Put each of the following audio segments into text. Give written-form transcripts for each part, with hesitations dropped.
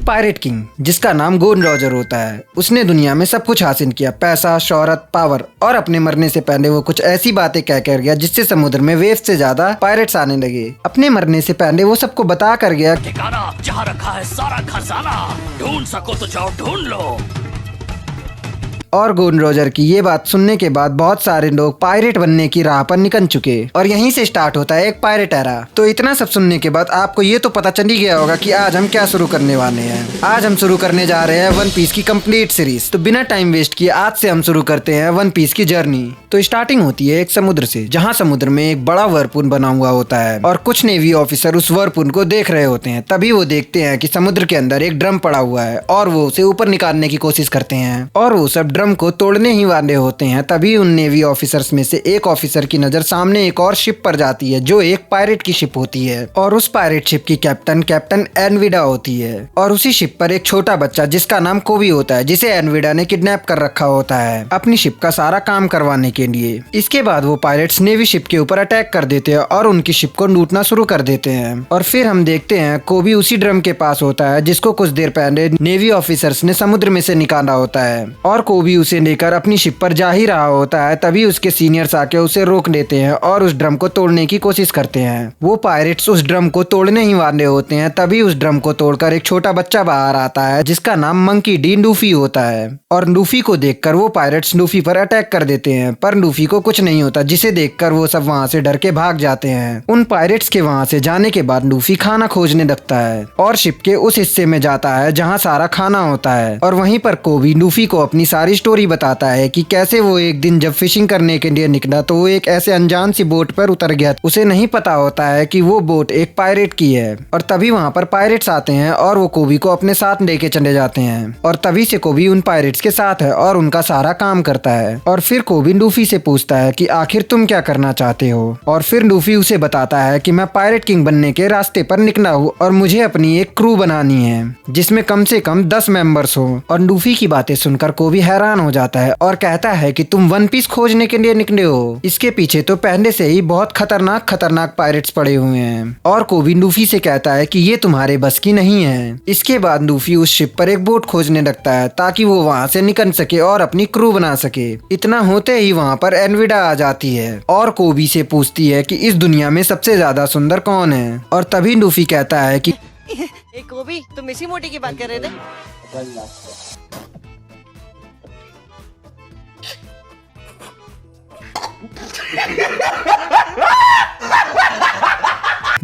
Pirate king जिसका नाम gold Roger होता है, उसने दुनिया में सब कुछ हासिल किया, पैसा, शोहरत, पावर, और अपने मरने से पहले वो कुछ ऐसी बातें कह कर गया जिससे समुद्र में वेव से ज्यादा पायरेट्स आने लगे। अपने मरने से पहले वो सबको बता कर गया ठिकाना जहाँ रखा है सारा खजाना, ढूंढ सको तो जाओ ढूंढ लो। और गोल्ड रॉजर की ये बात सुनने के बाद बहुत सारे लोग पायरेट बनने की राह पर निकल चुके और यहीं से स्टार्ट होता है एक पायरेट एरा। तो इतना सब सुनने के बाद आपको ये तो पता चल ही गया होगा कि आज हम क्या शुरू करने वाले हैं। आज हम शुरू करने जा रहे हैं वन पीस की कंप्लीट सीरीज। तो बिना टाइम वेस्ट किए आज से हम शुरू करते हैं वन पीस की जर्नी। तो स्टार्टिंग होती है एक समुद्र से, जहाँ समुद्र में एक बड़ा वर्लपूल बना हुआ होता है और कुछ नेवी ऑफिसर उस वर्लपूल को देख रहे होते हैं। तभी वो देखते हैं कि समुद्र के अंदर एक ड्रम पड़ा हुआ है और वो उसे ऊपर निकालने की कोशिश करते हैं और वो सब ड्रम को तोड़ने ही वाले होते हैं। तभी उन नेवी ऑफिसर्स में से एक ऑफिसर की नजर सामने एक और शिप पर जाती है जो एक पायरेट की शिप होती है और उस पायरेट शिप की कैप्टन एनविडा होती है और उसी शिप पर एक छोटा बच्चा जिसका नाम कोबी होता है, जिसे एनविडा ने किडनैप कर रखा होता है अपनी शिप का सारा काम करवाने के लिए। इसके बाद वो पायरेट्स नेवी शिप के ऊपर अटैक कर देते हैं और उनकी शिप को लूटना शुरू कर देते हैं। और फिर हम देखते हैं कोबी उसी ड्रम के पास होता है जिसको कुछ देर पहले नेवी ऑफिसर्स ने समुद्र में से निकाला होता है और कोबी उसे लेकर अपनी शिप पर जा ही रहा होता है। तभी उसके सीनियर्स आके उसे रोक लेते हैं और उस ड्रम को तोड़ने की कोशिश करते हैं। वो पायरेट्स उस ड्रम को तोड़ने ही वाले होते हैं। तभी उस ड्रम को तोड़कर एक छोटा बच्चा बाहर आता है जिसका नाम मंकी डी लूफी होता है और लूफी को देखकर वो पायरेट्स लूफी पर अटैक कर देते हैं, पर लूफी को कुछ नहीं होता, जिसे देखकर वो सब वहाँ से डर के भाग जाते हैं। उन पायरेट्स के वहाँ से जाने के बाद लूफी खाना खोजने लगता है और शिप के उस हिस्से में जाता है जहाँ सारा खाना होता है और वहीं पर कोबी लूफी को अपनी सारी स्टोरी बताता है कि कैसे वो एक दिन जब फिशिंग करने के लिए निकला तो वो एक ऐसे अनजान सी बोट पर उतर गया। उसे नहीं पता होता है कि वो बोट एक पायरेट की है और तभी वहाँ पर पायरेट्स आते हैं और वो कोबी को अपने साथ लेके चले जाते हैं और तभी से कोबी उन पायरेट्स के साथ है और उनका सारा काम करता है। और फिर कोबी लूफी से पूछता है कि आखिर तुम क्या करना चाहते हो और फिर लूफी उसे बताता है कि मैं पायरेट किंग बनने के रास्ते पर निकला हूँ और मुझे अपनी एक क्रू बनानी है जिसमें कम से कम 10 मेंबर्स हो। और लूफी की बातें सुनकर कोबी हैरान हो जाता है और कहता है कि तुम वन पीस खोजने के लिए निकले हो, इसके पीछे तो पहले से ही बहुत खतरनाक पायरेट्स पड़े हुए हैं। और कोबी लूफी से कहता है कि ये तुम्हारे बस की नहीं है। इसके बाद लूफी उस शिप पर एक बोट खोजने लगता है ताकि वो वहाँ से निकल सके और अपनी क्रू बना सके। इतना होते ही वहाँ पर एनविडा आ जाती है और कोबी से पूछती है कि इस दुनिया में सबसे ज्यादा सुंदर कौन है और तभी लूफी कहता है कि कोबी तुम इसी मोटी की बात कर रहे थे।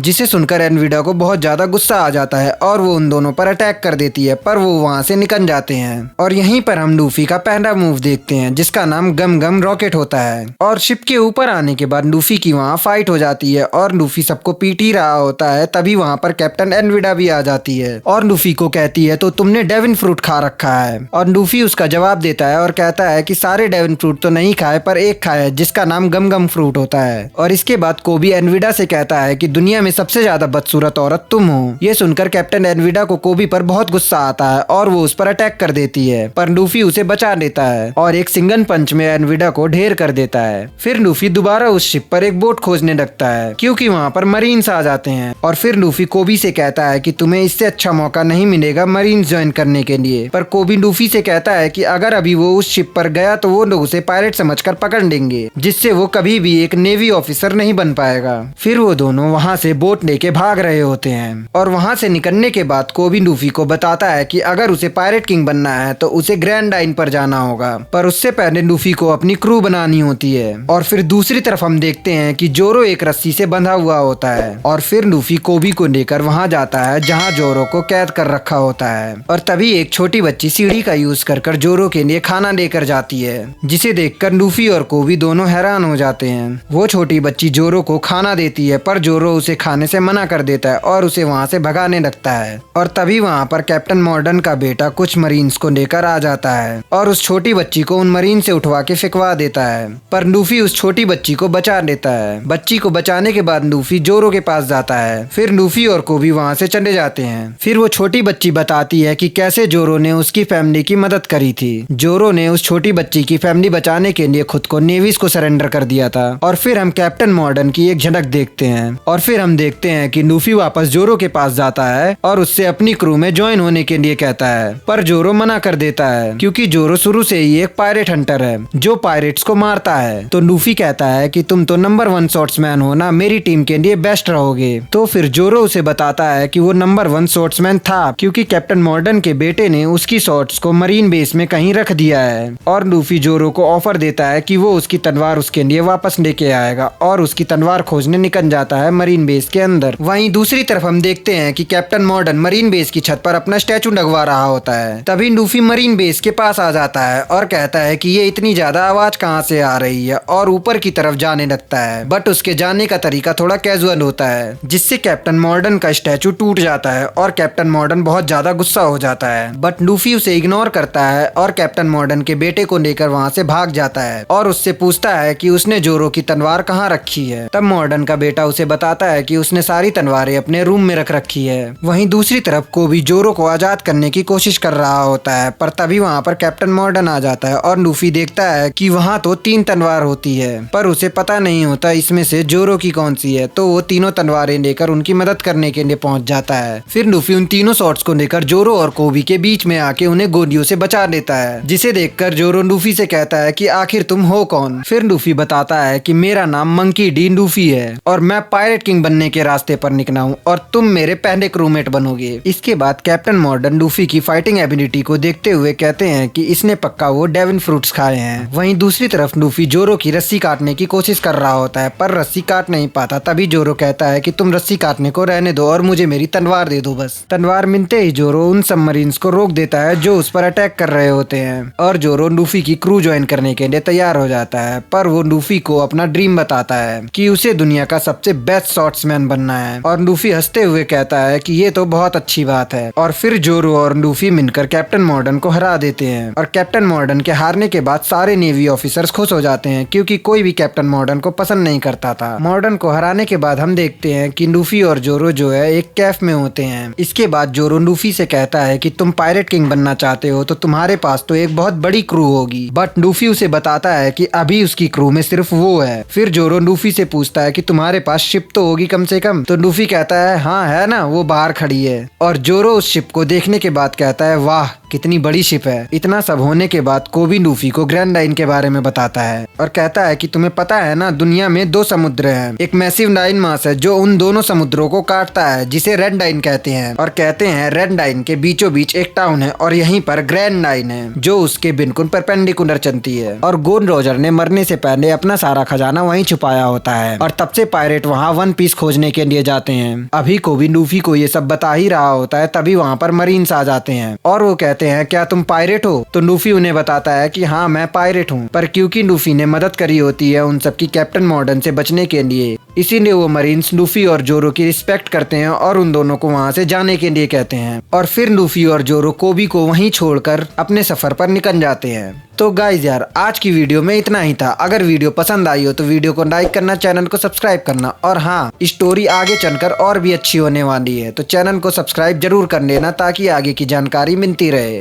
जिसे सुनकर एनविडा को बहुत ज्यादा गुस्सा आ जाता है और वो उन दोनों पर अटैक कर देती है, पर वो वहाँ से निकल जाते हैं। और यहीं पर हम लूफी का पहला मूव देखते हैं जिसका नाम गम गम रॉकेट होता है। और शिप के ऊपर आने के बाद लूफी की वहाँ फाइट हो जाती है और लूफी सबको पीट ही रहा होता है। तभी वहाँ पर कैप्टन एनविडा भी आ जाती है और लूफी को कहती है तो तुमने डेविन फ्रूट खा रखा है। और लूफी उसका जवाब देता है और कहता है कि सारे डेविन फ्रूट तो नहीं खाए पर एक खाया है जिसका नाम गम गम फ्रूट होता है। और इसके बाद कोबी एनविडा से कहता है कि दुनिया में सबसे ज्यादा बदसूरत औरत तुम हो। ये सुनकर कैप्टन एनविडा को कोबी पर बहुत गुस्सा आता है और वो उस पर अटैक कर देती है, पर लूफी उसे बचा लेता है और एक सिंगल पंच में एनविडा को ढेर कर देता है। फिर लूफी दोबारा उस शिप पर एक बोट खोजने लगता है क्योंकि वहाँ पर मरीन्स आ जाते हैं। और फिर लूफी कोबी से कहता है कि तुम्हें इससे अच्छा मौका नहीं मिलेगा मरीन्स ज्वाइन करने के लिए, पर कोबी लूफी से कहता है कि अगर अभी वो उस शिप पर गया तो वो लोग उसे पायरेट समझकर पकड़ लेंगे, जिससे वो कभी भी एक नेवी ऑफिसर नहीं बन पाएगा। फिर वो दोनों वहाँ से बोट लेके भाग रहे होते हैं और वहां से निकलने के बाद कोबी लूफी को बताता है कि अगर उसे पायरेट किंग बनना है तो उसे ग्रैंड लाइन पर जाना होगा, पर उससे पहले लूफी को अपनी क्रू बनानी होती है। और फिर दूसरी तरफ हम देखते हैं कि जोरो एक रस्सी से बंधा हुआ होता है और फिर लूफी कोबी को लेकर वहां जाता है जहां जोरो को कैद कर रखा होता है। और तभी एक छोटी बच्ची सीढ़ी का यूज कर जोरो के लिए खाना लेकर जाती है, जिसे देखकर लूफी और कोबी दोनों हैरान हो जाते हैं। वो छोटी बच्ची जोरो को खाना देती है पर जोरो उसे खाने से मना कर देता है और उसे वहाँ से भगाने लगता है। और तभी वहाँ पर कैप्टन मॉर्डन का बेटा कुछ मरीन्स को लेकर आ जाता है और उस छोटी बच्ची को उन मरीन से उठवा के फेंकवा देता है, पर लूफी उस छोटी बच्ची को बचा लेता है। बच्ची को बचाने के बाद लूफी जोरो के पास जाता है। फिर लूफी और कोबी वहाँ से चले जाते हैं। फिर वो छोटी बच्ची बताती है कि कैसे जोरो ने उसकी फैमिली की मदद करी थी। जोरो ने उस छोटी बच्ची की फैमिली बचाने के लिए खुद को नेवीज को सरेंडर कर दिया था। और फिर हम कैप्टन मॉर्डन की एक झलक देखते हैं और फिर हम हम देखते हैं कि लूफी वापस जोरो के पास जाता है और उससे अपनी क्रू में ज्वाइन होने के लिए कहता है, पर जोरो मना कर देता है क्योंकि जोरो शुरू से ही एक पायरेट हंटर है जो पायरेट्स को मारता है। तो लूफी कहता है कि तुम तो नंबर 1 शॉट्समैन हो ना, मेरी टीम के लिए बेस्ट रहोगे। तो फिर जोरो उसे बताता है कि वो नंबर 1 शॉट्समैन था क्योंकि कैप्टन मॉर्डन के बेटे ने उसकी शॉट्स को मरीन बेस में कहीं रख दिया है। और लूफी जोरो को ऑफर देता है कि वो उसकी तलवार उसके लिए वापस लेके आएगा और उसकी तलवार खोजने निकल जाता है मरीन बेस के अंदर। वहीं दूसरी तरफ हम देखते हैं कि कैप्टन मॉर्डन मरीन बेस की छत पर अपना स्टैचू लगवा रहा होता है। तभी लूफी मरीन बेस के पास आ जाता है और कहता है कि ये इतनी ज्यादा आवाज कहाँ से आ रही है और ऊपर की तरफ जाने लगता है। बट उसके जाने का तरीका थोड़ा कैजुअल होता है जिससे कैप्टन मॉर्डन का स्टैचू टूट जाता है और कैप्टन मॉर्डन बहुत ज्यादा गुस्सा हो जाता है। बट लूफी उसे इग्नोर करता है और कैप्टन मॉर्डन के बेटे को लेकर वहाँ से भाग जाता है और उससे पूछता है कि उसने जोरो की तलवार कहाँ रखी है। तब मॉर्डन का बेटा उसे बताता है कि उसने सारी तलवारें अपने रूम में रख रखी है। वहीं दूसरी तरफ कोबी जोरो को आजाद करने की कोशिश कर रहा होता है, पर तभी वहाँ पर कैप्टन मॉर्डन आ जाता है और लूफी देखता है कि वहाँ तो 3 तलवार होती है, पर उसे पता नहीं होता इसमें से जोरो की कौन सी है। तो वो तीनों तलवारें लेकर उनकी मदद करने के लिए पहुंच जाता है। फिर लूफी उन तीनों शॉट्स को लेकर जोरो और कोबी के बीच में आके उन्हें गोलियों से बचा देता है, जिसे देखकर जोरो लूफी से कहता है कि आखिर तुम हो कौन। फिर लूफी बताता है कि मेरा नाम मंकी डी लूफी है और मैं पायरेट किंग बनने के रास्ते पर निकला हूँ और तुम मेरे पहले क्रूमेट बनोगे। इसके बाद कैप्टन मॉर्डन लूफी की फाइटिंग एबिलिटी को देखते हुए कहते हैं कि इसने पक्का वो डेविन फ्रूट्स खाए हैं। वहीं दूसरी तरफ लूफी जोरो की रस्सी काटने की कोशिश कर रहा होता है पर रस्सी काट नहीं पाता। तभी जोरो कहता है कि तुम रस्सी काटने को रहने दो और मुझे मेरी तलवार दे दो बस। तलवार मिलते ही जोरो उन सबमरीन्स को रोक देता है जो उस पर अटैक कर रहे होते हैं और जोरो लूफी की क्रू ज्वाइन करने के लिए तैयार हो जाता है। पर वो लूफी को अपना ड्रीम बताता है कि उसे दुनिया का सबसे बेस्ट शॉट्समैन बनना है और लूफी हंसते हुए कहता है कि ये तो बहुत अच्छी बात है। और फिर जोरो और लूफी मिलकर कैप्टन मॉर्डन को हरा देते हैं और कैप्टन मॉर्डन के हारने के बाद सारे नेवी ऑफिसर्स खुश हो जाते हैं क्योंकि कोई भी कैप्टन मॉर्डन को पसंद नहीं करता था। मॉर्डन को हराने के बाद हम देखते हैं कि लूफी और जोरो जो है एक कैफ में होते हैं। इसके बाद जोरो लूफी से कहता है कि तुम पायरेट किंग बनना चाहते हो तो तुम्हारे पास तो एक बहुत बड़ी क्रू होगी। बट लूफी उसे बताता है कि अभी उसकी क्रू में सिर्फ वो है। फिर जोरो लूफी से पूछता है कि तुम्हारे पास शिप तो होगी कम से कम। तो लूफी कहता है हाँ है ना, वो बाहर खड़ी है। और जोरो उस शिप को देखने के बाद कहता है वाह कितनी बड़ी शिप है। इतना सब होने के बाद कोबी लूफी को ग्रैंड लाइन के बारे में बताता है और कहता है कि तुम्हें पता है ना, दुनिया में 2 समुद्र हैं। एक मैसिव लाइन मास है जो उन दोनों समुद्रों को काटता है जिसे रेड लाइन कहते हैं और कहते हैं रेड लाइन के बीचों बीच एक टाउन है और यहीं पर ग्रैंड लाइन है जो उसके बिल्कुल परपेंडिकुलर चलती है। और गोल्ड रोजर ने मरने से पहले अपना सारा खजाना वहीं छुपाया होता है और तब से पायरेट वहाँ वन पीस खोजने के लिए जाते हैं। अभी कोबी लूफी को ये सब बता ही रहा होता है तभी वहाँ पर मरीन्स आ जाते हैं और वो कहते हैं क्या तुम पायरेट हो। तो लूफी उन्हें बताता है कि हाँ मैं पायरेट हूँ, पर क्योंकि लूफी ने मदद करी होती है उन सबकी कैप्टन मॉर्डन से बचने के लिए, इसीलिए वो मरीन्स लूफी और जोरो की रिस्पेक्ट करते हैं और उन दोनों को वहाँ से जाने के लिए कहते हैं। और फिर लूफी और जोरो कोबी को वहीं छोड़कर अपने सफर पर निकल जाते हैं। तो गाइज यार आज की वीडियो में इतना ही था। अगर वीडियो पसंद आई हो तो वीडियो को लाइक करना, चैनल को सब्सक्राइब करना और हाँ स्टोरी आगे चलकर और भी अच्छी होने वाली है तो चैनल को सब्सक्राइब जरूर कर लेना ताकि आगे की जानकारी मिलती रहे।